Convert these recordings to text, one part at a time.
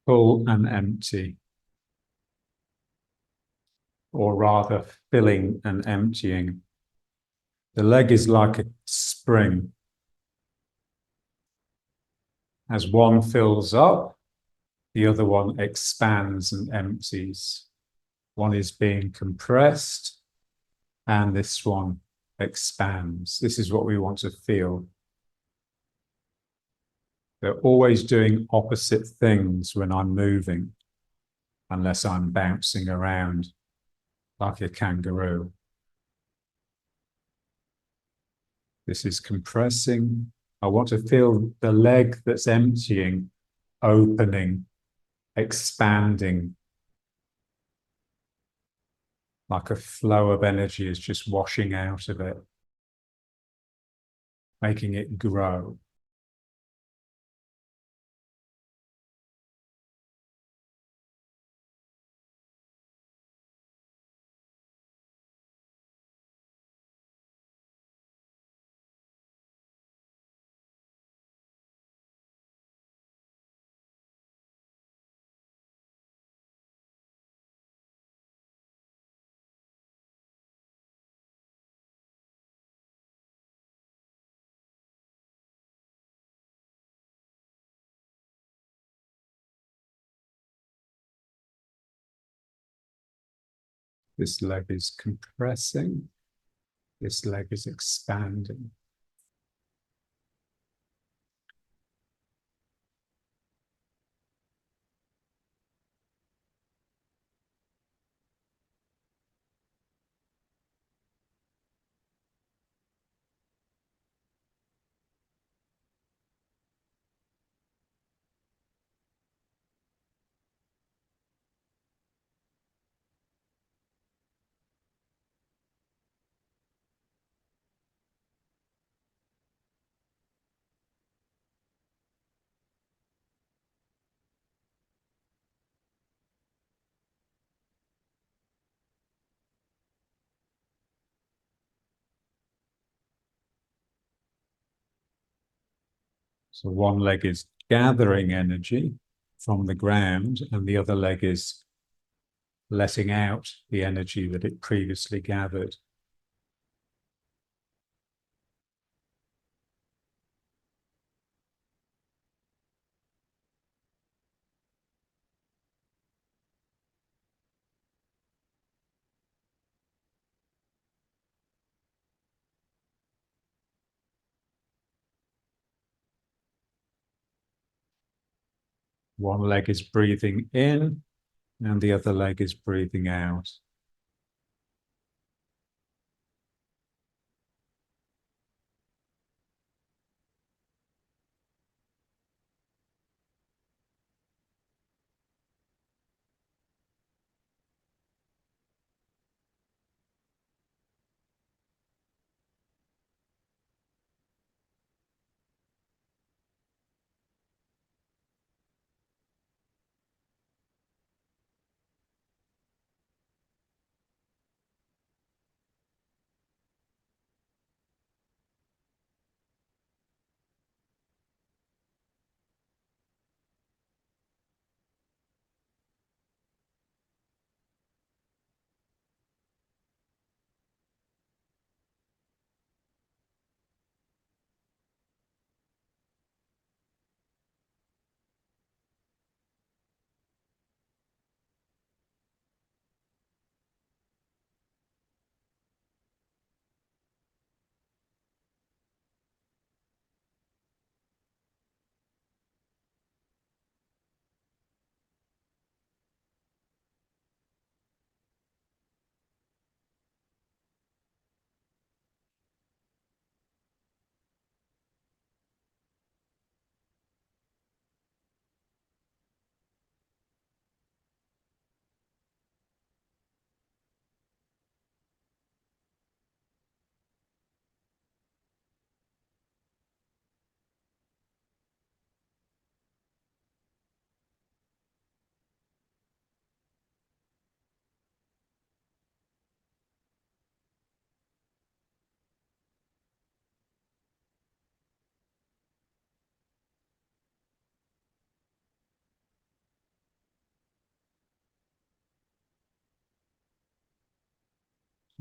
full and empty, or rather filling and emptying. The leg is like a spring. As one fills up, the other one expands and empties. One is being compressed, and this one expands. This is what we want to feel. They're always doing opposite things when I'm moving, unless I'm bouncing around like a kangaroo. This is compressing. I want to feel the leg that's emptying, opening, expanding, like a flow of energy is just washing out of it, making it grow. This leg is compressing. This leg is expanding. So one leg is gathering energy from the ground, and the other leg is letting out the energy that it previously gathered. One leg is breathing in, and the other leg is breathing out.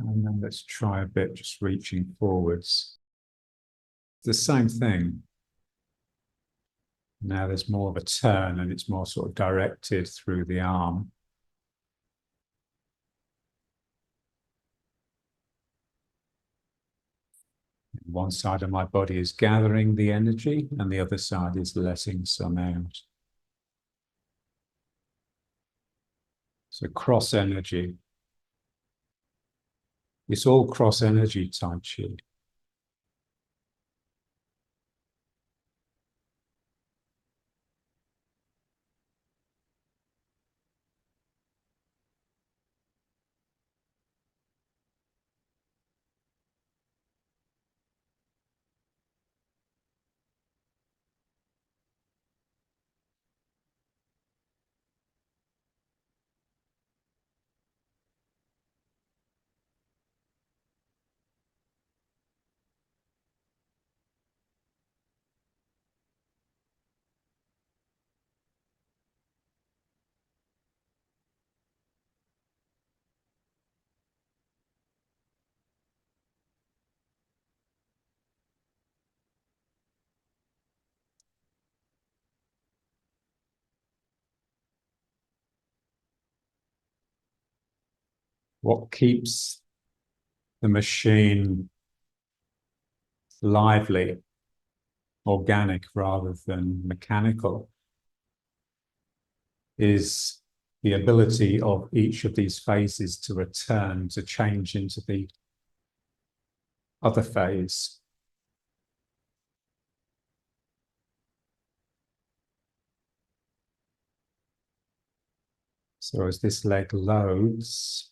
And then let's try a bit, just reaching forwards. The same thing. Now there's more of a turn and it's more sort of directed through the arm. One side of my body is gathering the energy and the other side is letting some out. So cross energy. It's all cross energy Tai Chi. What keeps the machine lively, organic rather than mechanical, is the ability of each of these phases to return, to change into the other phase. So as this leg loads,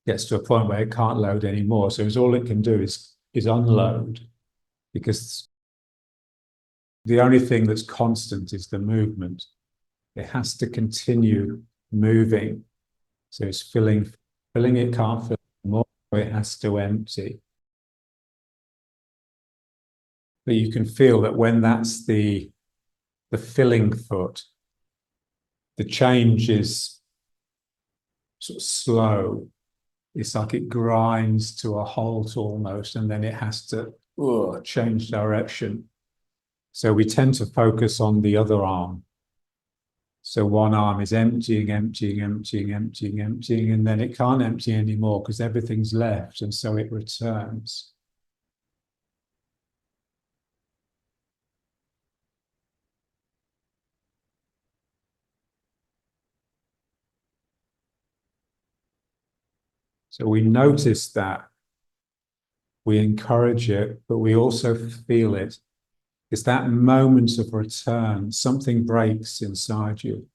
gets to a point where it can't load anymore. So all it can do is unload, because the only thing that's constant is the movement. It has to continue moving. So it's filling, it can't fill more, it has to empty. But you can feel that when that's the filling foot, the change is sort of slow. It's like it grinds to a halt almost, and then it has to change direction. So we tend to focus on the other arm. So one arm is emptying, emptying, emptying, emptying, emptying, and then it can't empty anymore because everything's left, and so it returns. So we notice that, we encourage it, but we also feel it. It's that moment of return, something breaks inside you.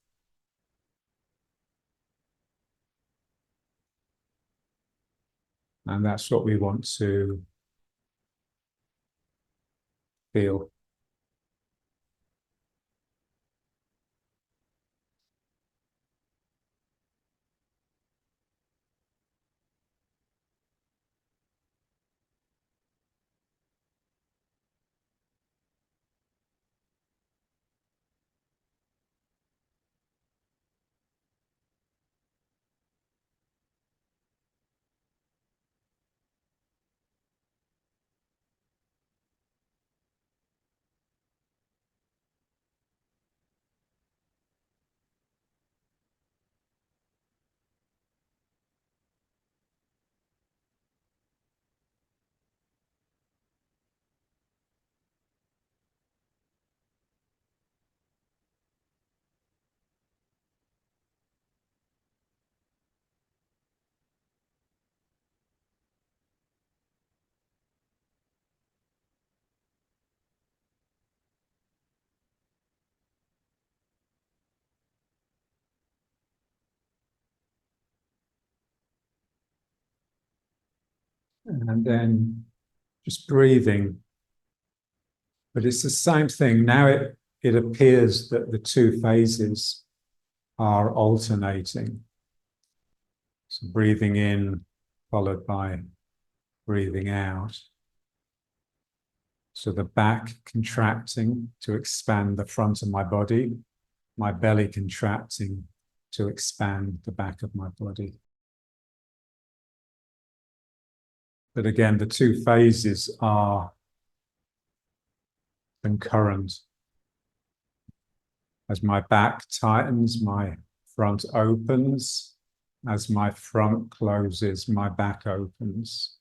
And that's what we want to feel. And then just breathing. But it's the same thing. Now it appears that the two phases are alternating. So breathing in, followed by breathing out. So the back contracting to expand the front of my body, my belly contracting to expand the back of my body. But again, the two phases are concurrent. As my back tightens, my front opens. As my front closes, my back opens.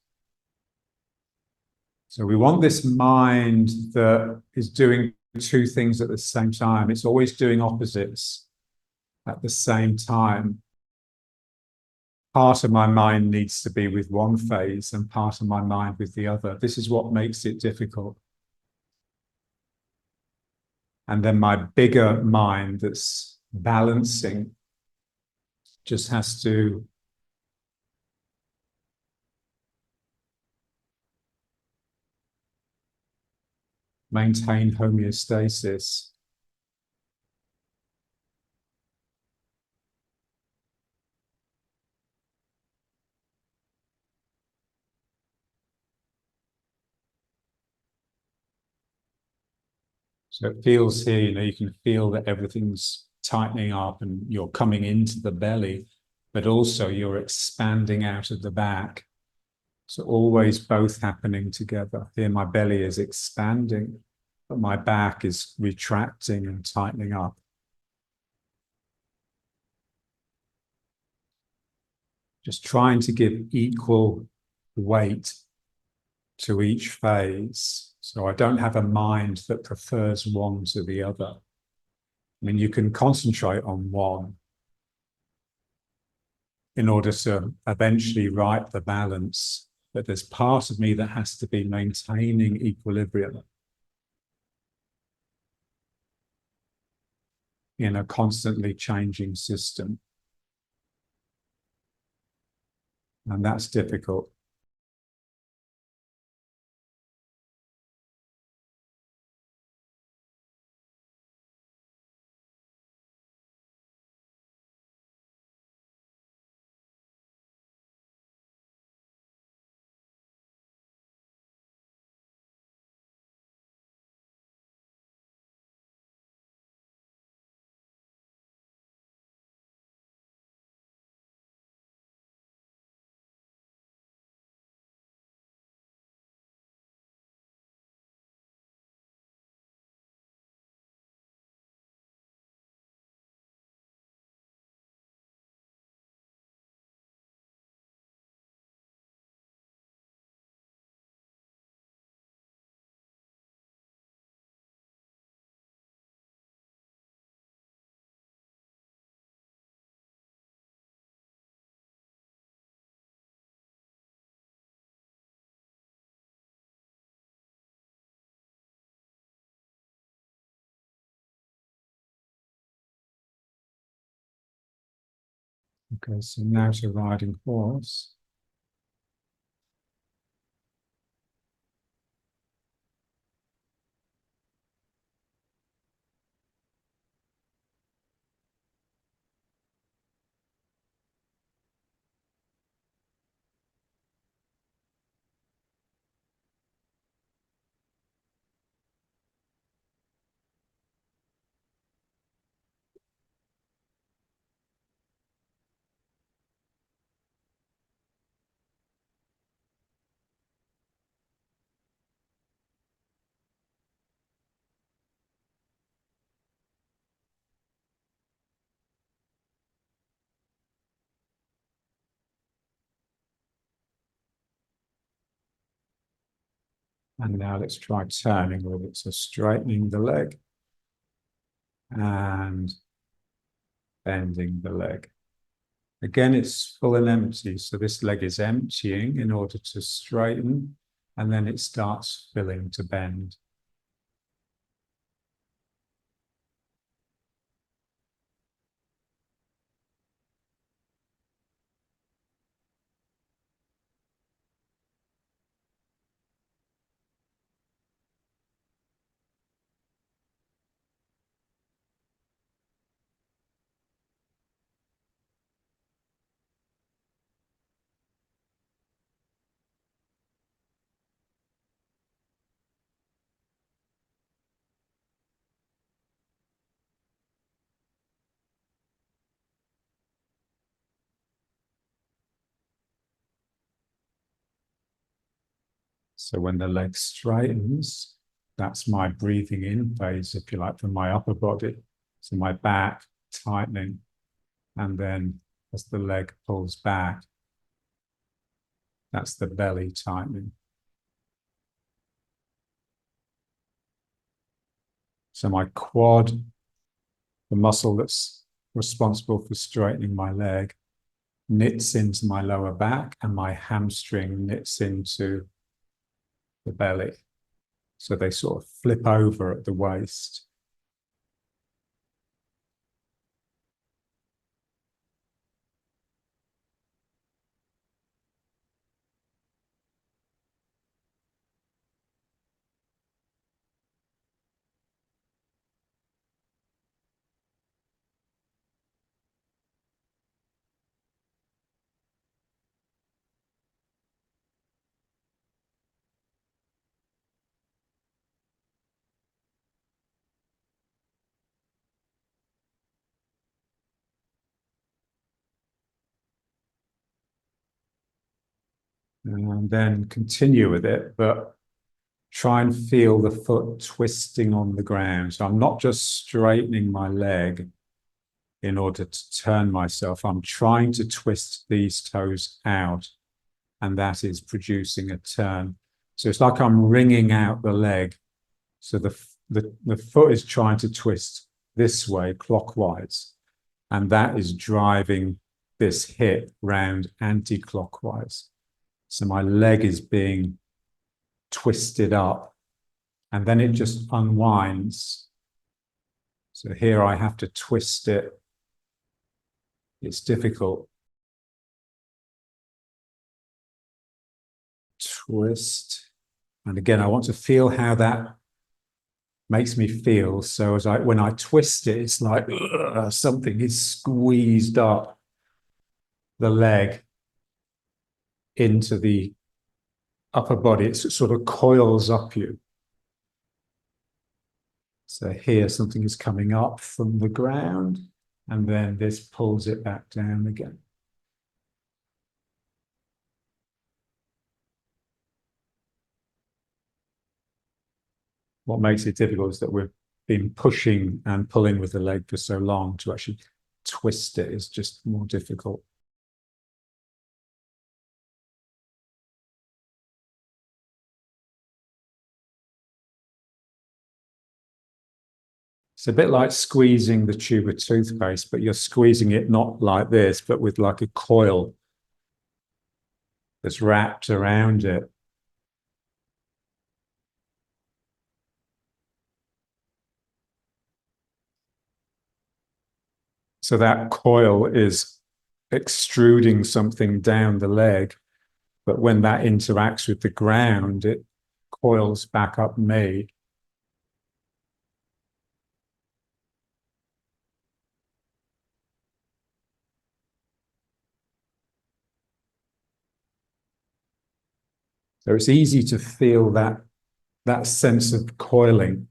So we want this mind that is doing two things at the same time. It's always doing opposites at the same time. Part of my mind needs to be with one phase and part of my mind with the other. This is what makes it difficult. And then my bigger mind that's balancing just has to maintain homeostasis. So it feels here, you can feel that everything's tightening up and you're coming into the belly, but also you're expanding out of the back. So always both happening together. Here my belly is expanding, but my back is retracting and tightening up. Just trying to give equal weight to each phase. So I don't have a mind that prefers one to the other. I mean, you can concentrate on one in order to eventually right the balance, but there's part of me that has to be maintaining equilibrium in a constantly changing system. And that's difficult. Okay, so now to riding horse. And now let's try turning with it. So straightening the leg and bending the leg. Again, it's full and empty. So this leg is emptying in order to straighten, and then it starts filling to bend. So when the leg straightens, that's my breathing in phase, if you like, from my upper body. So my back tightening. And then as the leg pulls back, that's the belly tightening. So my quad, the muscle that's responsible for straightening my leg, knits into my lower back, and my hamstring knits into the belly. So they sort of flip over at the waist. And then continue with it, but try and feel the foot twisting on the ground. So I'm not just straightening my leg in order to turn myself. I'm trying to twist these toes out, and that is producing a turn. So it's like I'm wringing out the leg. So the foot is trying to twist this way, clockwise, and that is driving this hip round anti-clockwise. So my leg is being twisted up, and then it just unwinds. So here I have to twist it. It's difficult. Twist. And again, I want to feel how that makes me feel. So when I twist it, it's like something is squeezed up the leg into the upper body. It sort of coils up you. So here something is coming up from the ground, and then this pulls it back down again. What makes it difficult is that we've been pushing and pulling with the leg for so long. To actually twist it is just more difficult. It's a bit like squeezing the tube of toothpaste, but you're squeezing it not like this, but with like a coil that's wrapped around it. So that coil is extruding something down the leg, but when that interacts with the ground, it coils back up me. So it's easy to feel that sense of coiling,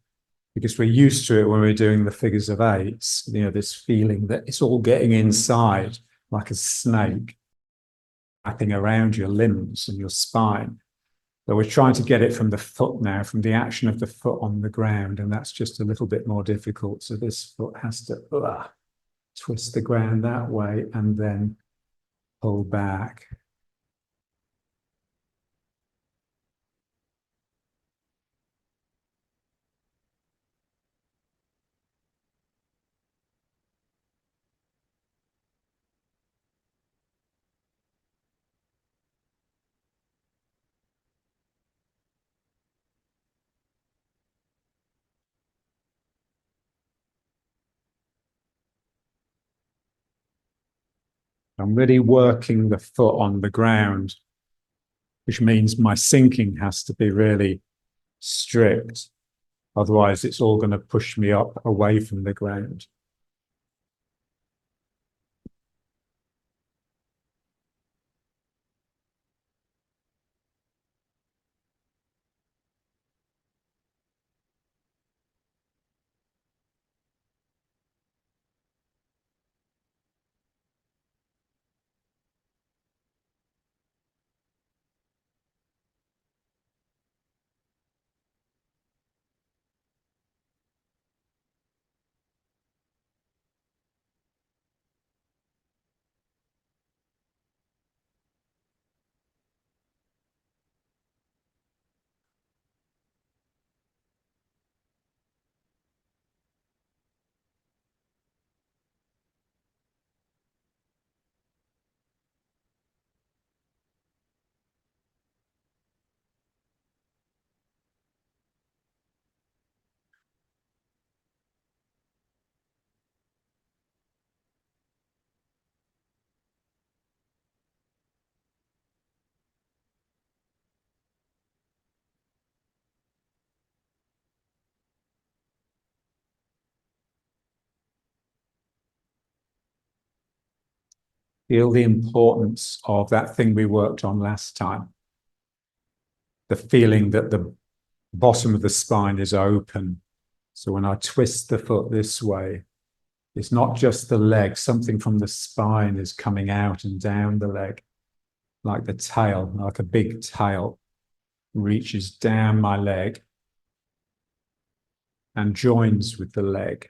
because we're used to it when we're doing the figures of eights, this feeling that it's all getting inside like a snake, wrapping around your limbs and your spine. But we're trying to get it from the foot now, from the action of the foot on the ground, and that's just a little bit more difficult. So this foot has to twist the ground that way and then pull back. I'm really working the foot on the ground, which means my sinking has to be really strict. Otherwise, it's all going to push me up away from the ground. Feel the importance of that thing we worked on last time. The feeling that the bottom of the spine is open. So when I twist the foot this way, it's not just the leg, something from the spine is coming out and down the leg, like the tail, like a big tail reaches down my leg and joins with the leg.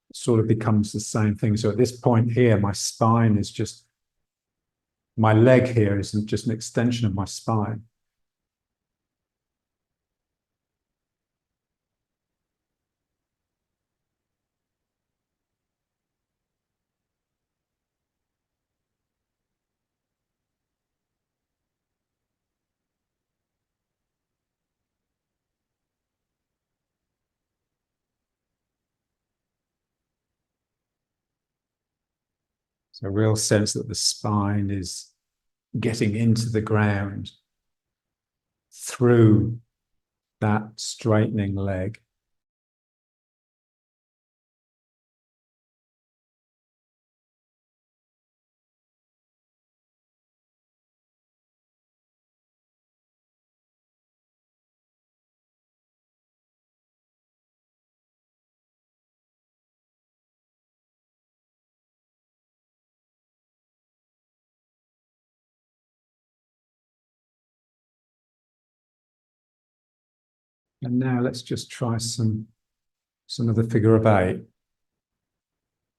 It sort of becomes the same thing. So at this point here, my spine is just, my leg here isn't just an extension of my spine. So a real sense that the spine is getting into the ground through that straightening leg. And now let's just try some of the figure of eight,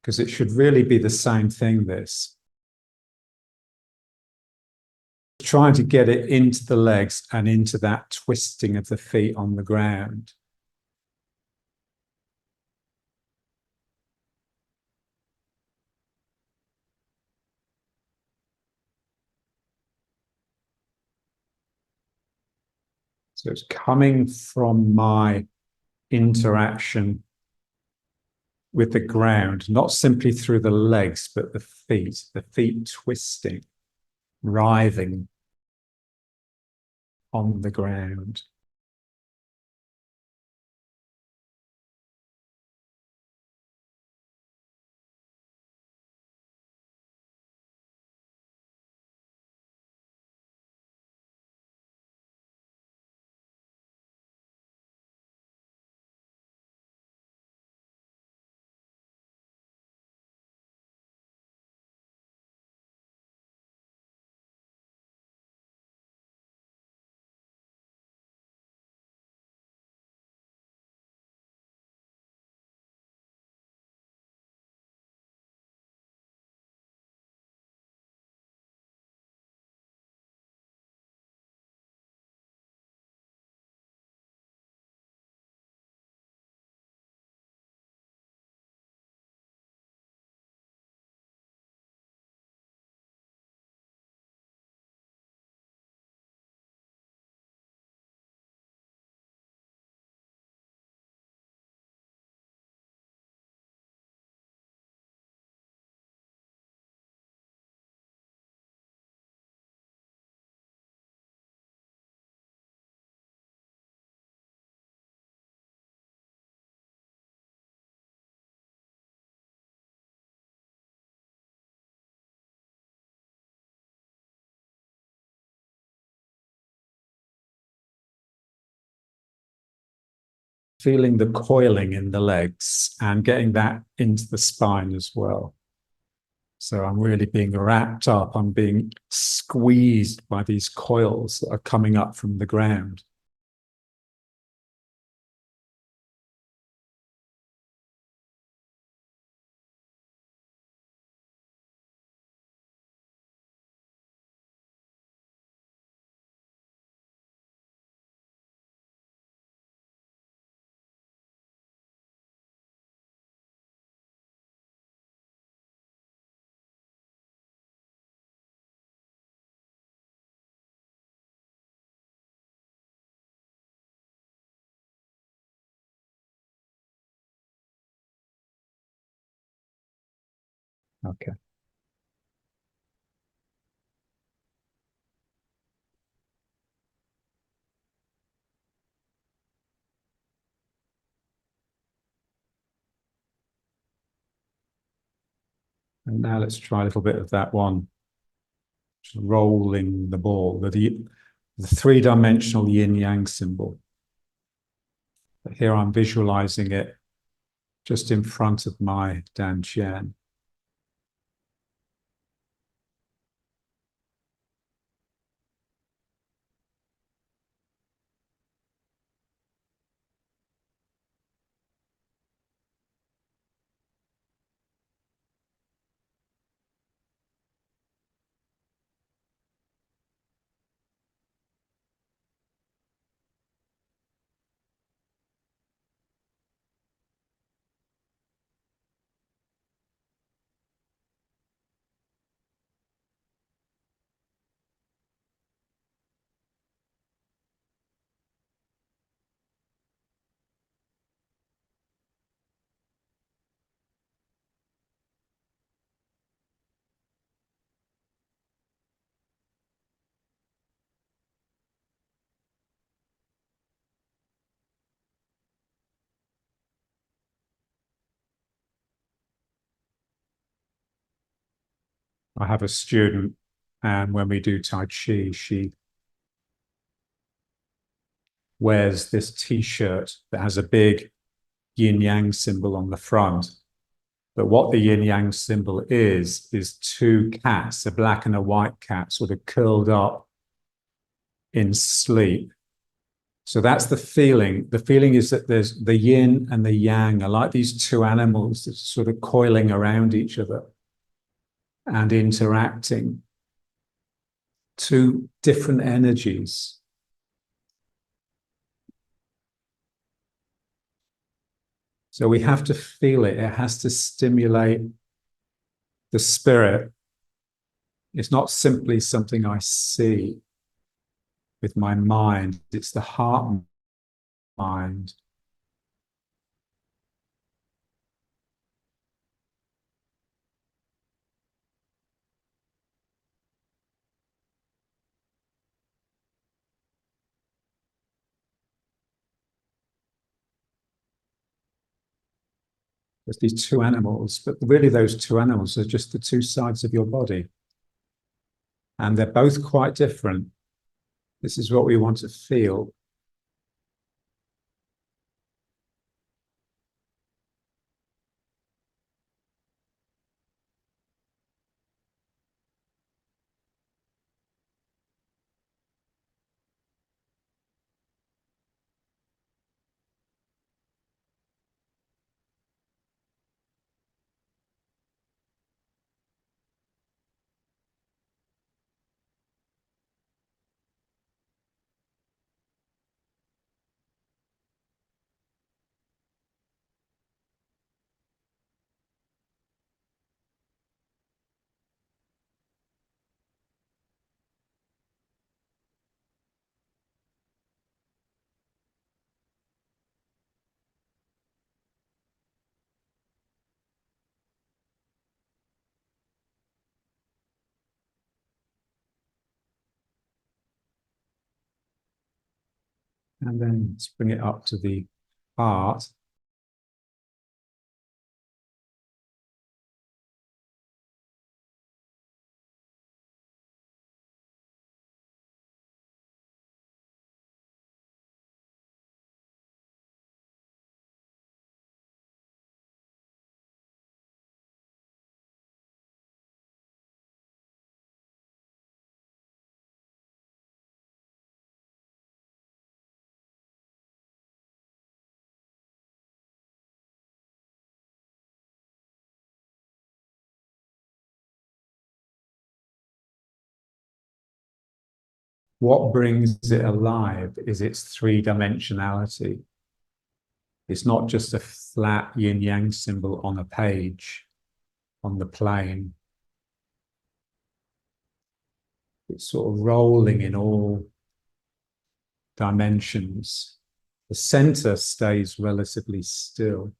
because it should really be the same thing, this. Trying to get it into the legs and into that twisting of the feet on the ground. So it's coming from my interaction with the ground, not simply through the legs, but the feet twisting, writhing on the ground. Feeling the coiling in the legs and getting that into the spine as well. So I'm really being wrapped up, I'm being squeezed by these coils that are coming up from the ground. Okay. And now let's try a little bit of that one rolling the ball, the three-dimensional yin-yang symbol. But here I'm visualizing it just in front of my dantian. I have a student, and when we do Tai Chi, she wears this T-shirt that has a big yin-yang symbol on the front. But what the yin-yang symbol is two cats, a black and a white cat, sort of curled up in sleep. So that's the feeling. The feeling is that there's the yin and the yang are like these two animals that are sort of coiling around each other and interacting. Two different energies. So we have to feel it. It has to stimulate the spirit. It's not simply something I see with my mind. It's the heart mind. There's these two animals, but really those two animals are just the two sides of your body. And they're both quite different. This is what we want to feel. And then let's bring it up to the heart. What brings it alive is its three-dimensionality. It's not just a flat yin-yang symbol on a page, on the plane. It's sort of rolling in all dimensions. The center stays relatively still.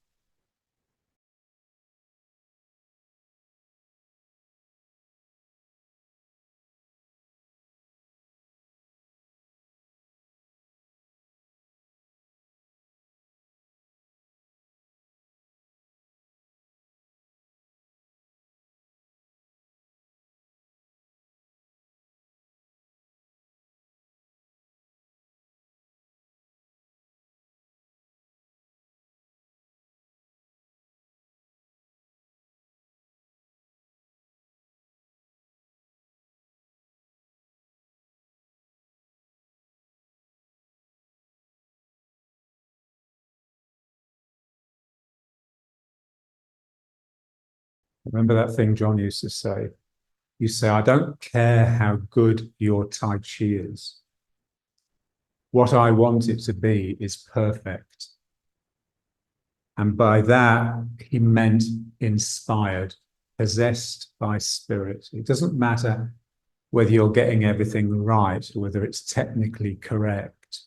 Remember that thing John used to say? You say, I don't care how good your Tai Chi is. What I want it to be is perfect. And by that, he meant inspired, possessed by spirit. It doesn't matter whether you're getting everything right or whether it's technically correct.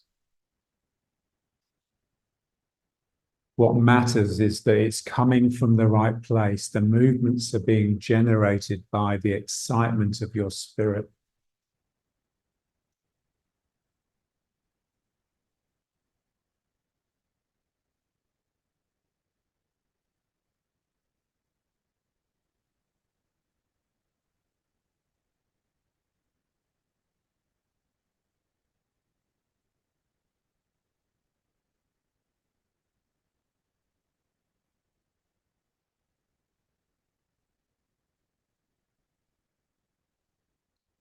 What matters is that it's coming from the right place. The movements are being generated by the excitement of your spirit.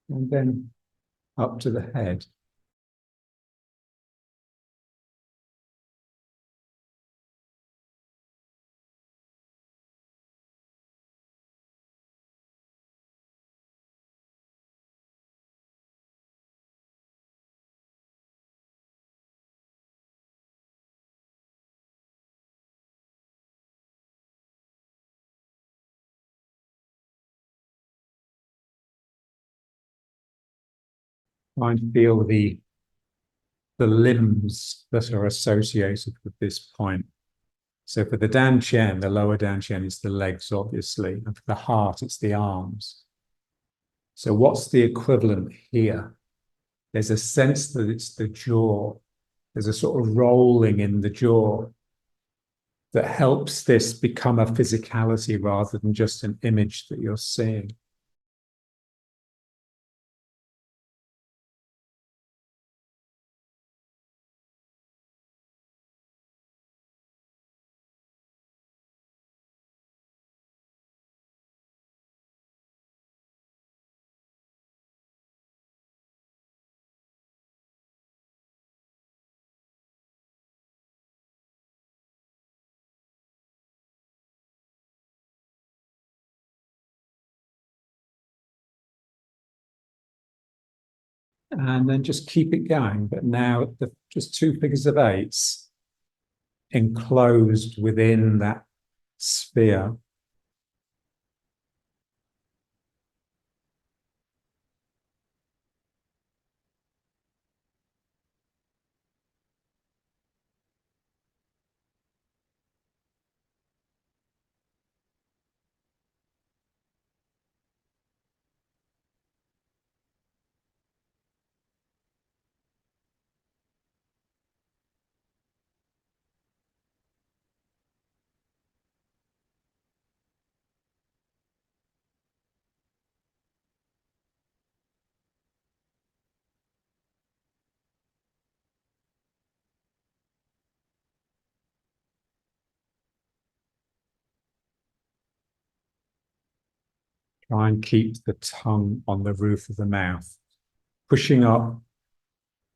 And then up to the head. Try and feel the limbs that are associated with this point. So for the Dan Chen, the lower Dan Chen is the legs, obviously, and for the heart, it's the arms. So what's the equivalent here? There's a sense that it's the jaw. There's a sort of rolling in the jaw that helps this become a physicality rather than just an image that you're seeing. And then just keep it going. But now just two figures of eights enclosed within that sphere. Try and keep the tongue on the roof of the mouth, pushing up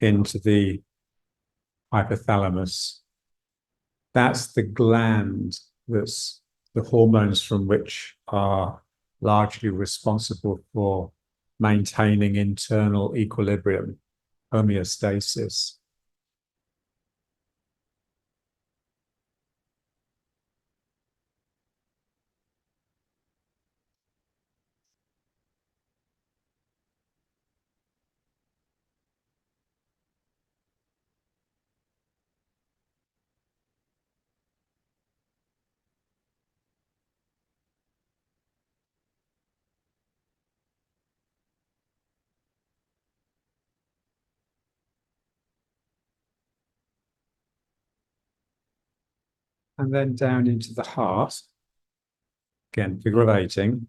into the hypothalamus. That's the gland that's the hormones from which are largely responsible for maintaining internal equilibrium, homeostasis. And then down into the heart. Again, figurating.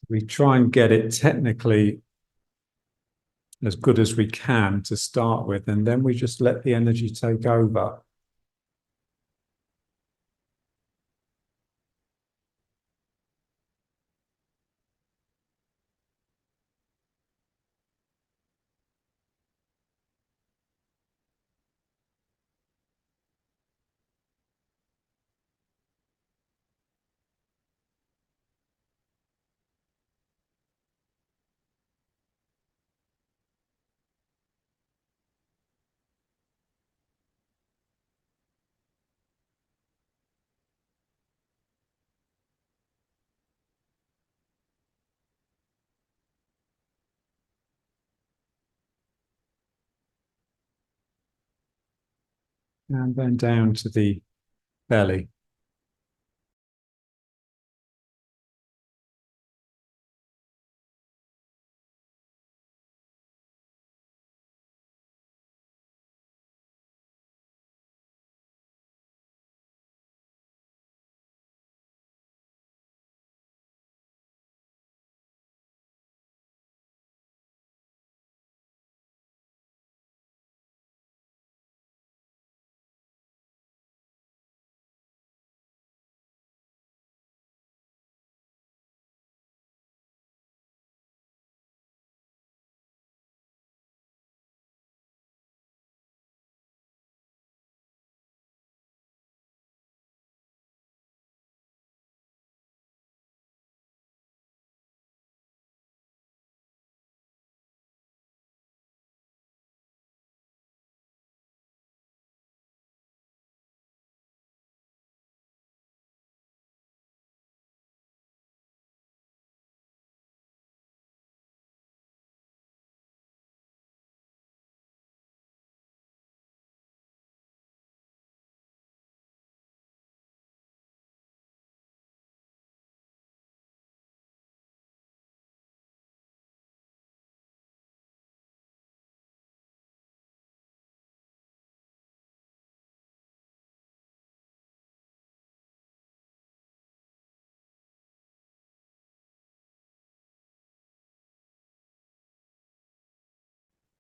We try and get it technically as good as we can to start with, and then we just let the energy take over. And then down to the belly.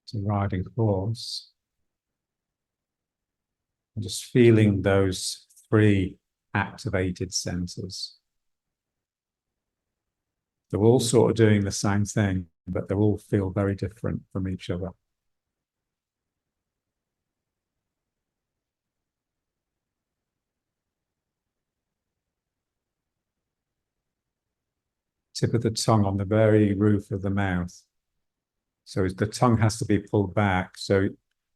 To riding horse. And just feeling those three activated centers. They're all sort of doing the same thing, but they all feel very different from each other. Tip of the tongue on the very roof of the mouth. So the tongue has to be pulled back. So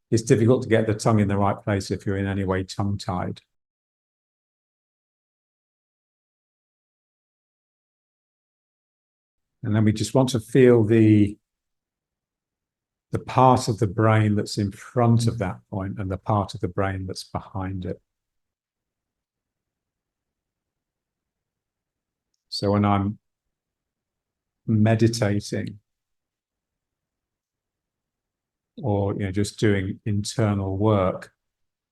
it's difficult to get the tongue in the right place if you're in any way tongue-tied. And then we just want to feel the part of the brain that's in front of that point and the part of the brain that's behind it. So when I'm meditating or just doing internal work,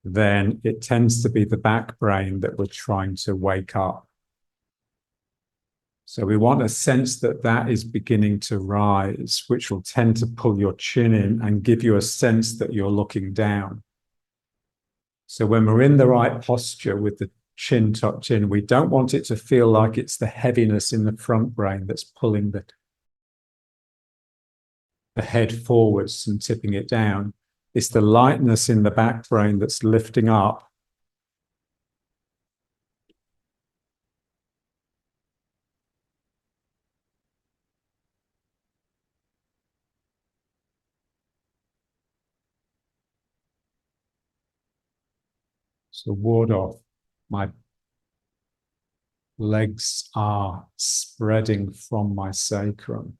then it tends to be the back brain that we're trying to wake up. So we want a sense that that is beginning to rise, which will tend to pull your chin in and give you a sense that you're looking down. So when we're in the right posture with the chin tucked in, we don't want it to feel like it's the heaviness in the front brain that's pulling the head forwards and tipping it down. It's the lightness in the back brain that's lifting up. So ward off. My legs are spreading from my sacrum.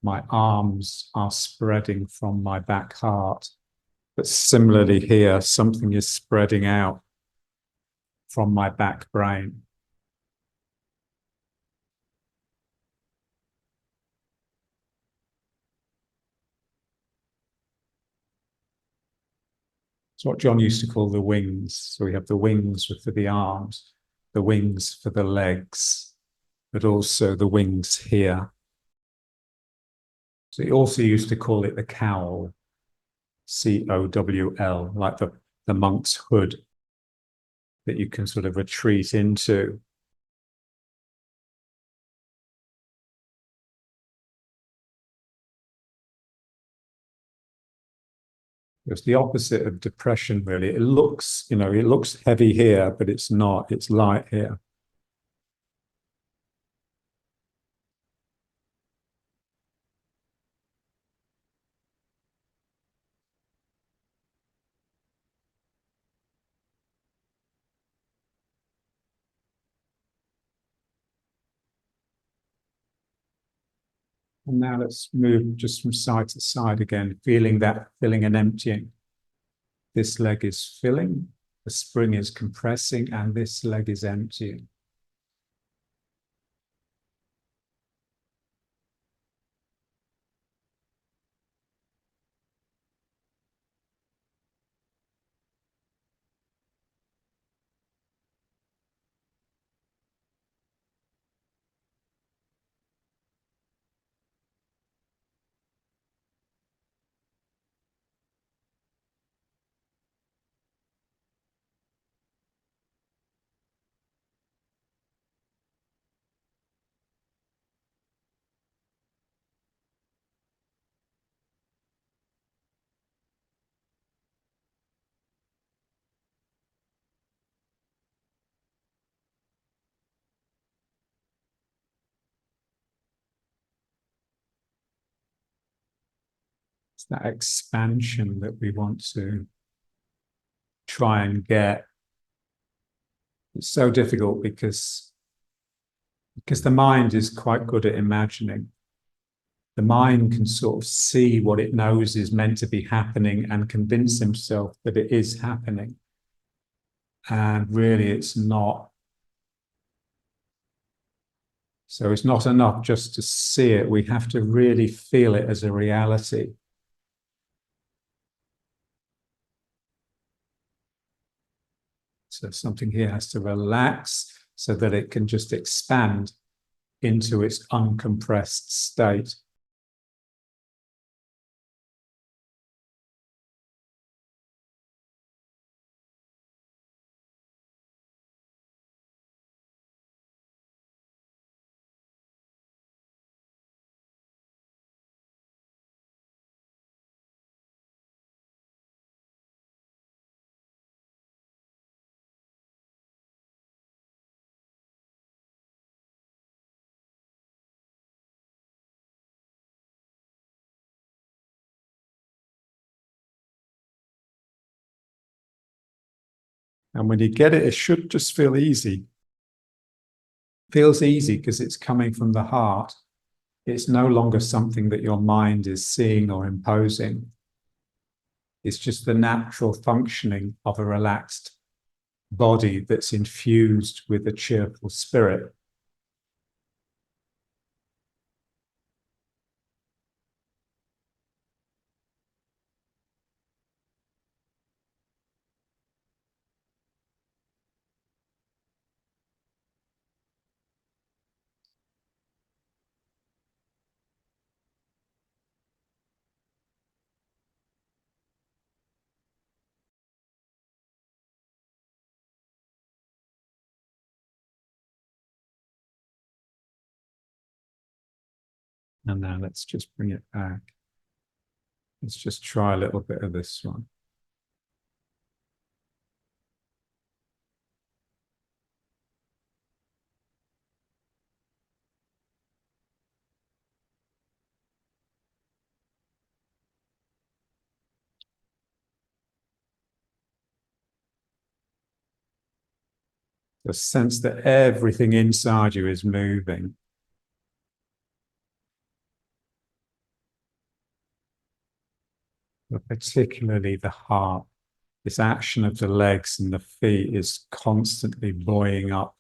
My arms are spreading from my back heart. But similarly here, something is spreading out from my back brain. It's what John used to call the wings. So we have the wings for the arms, the wings for the legs, but also the wings here. So he also used to call it the cowl, C-O-W-L, like the monk's hood that you can sort of retreat into. It's the opposite of depression, really. It looks heavy here, but it's not. It's light here. And now let's move just from side to side again, feeling that filling and emptying. this leg is filling, the spring is compressing, and this leg is emptying. It's that expansion that we want to try and get. It's so difficult because the mind is quite good at imagining. The mind can sort of see what it knows is meant to be happening and convince himself that it is happening. And really, it's not. So it's not enough just to see it. We have to really feel it as a reality. So something here has to relax so that it can just expand into its uncompressed state. And when you get it, it should just feel easy. It feels easy because it's coming from the heart. It's no longer something that your mind is seeing or imposing. It's just the natural functioning of a relaxed body that's infused with a cheerful spirit. And now let's just bring it back. Let's just try a little bit of this one. The sense that everything inside you is moving. But particularly the heart. This action of the legs and the feet is constantly buoying up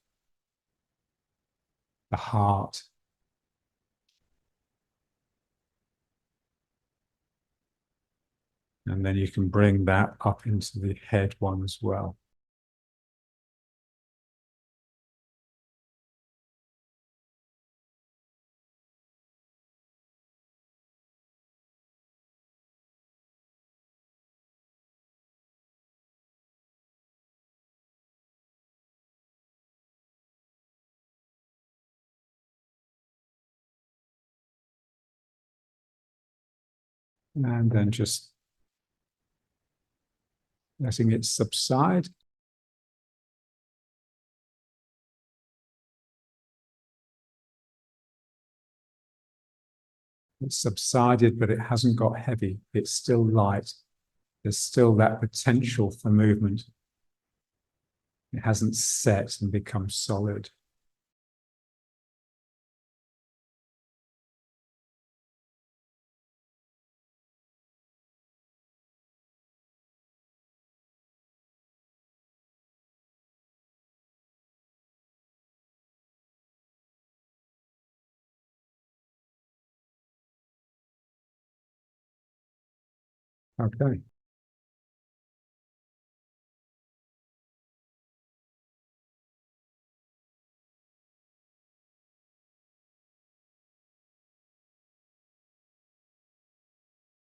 the heart. And then you can bring that up into the head one as well. And then just letting it subside. It's subsided, but it hasn't got heavy. It's still light. There's still that potential for movement. It hasn't set and become solid. Okay.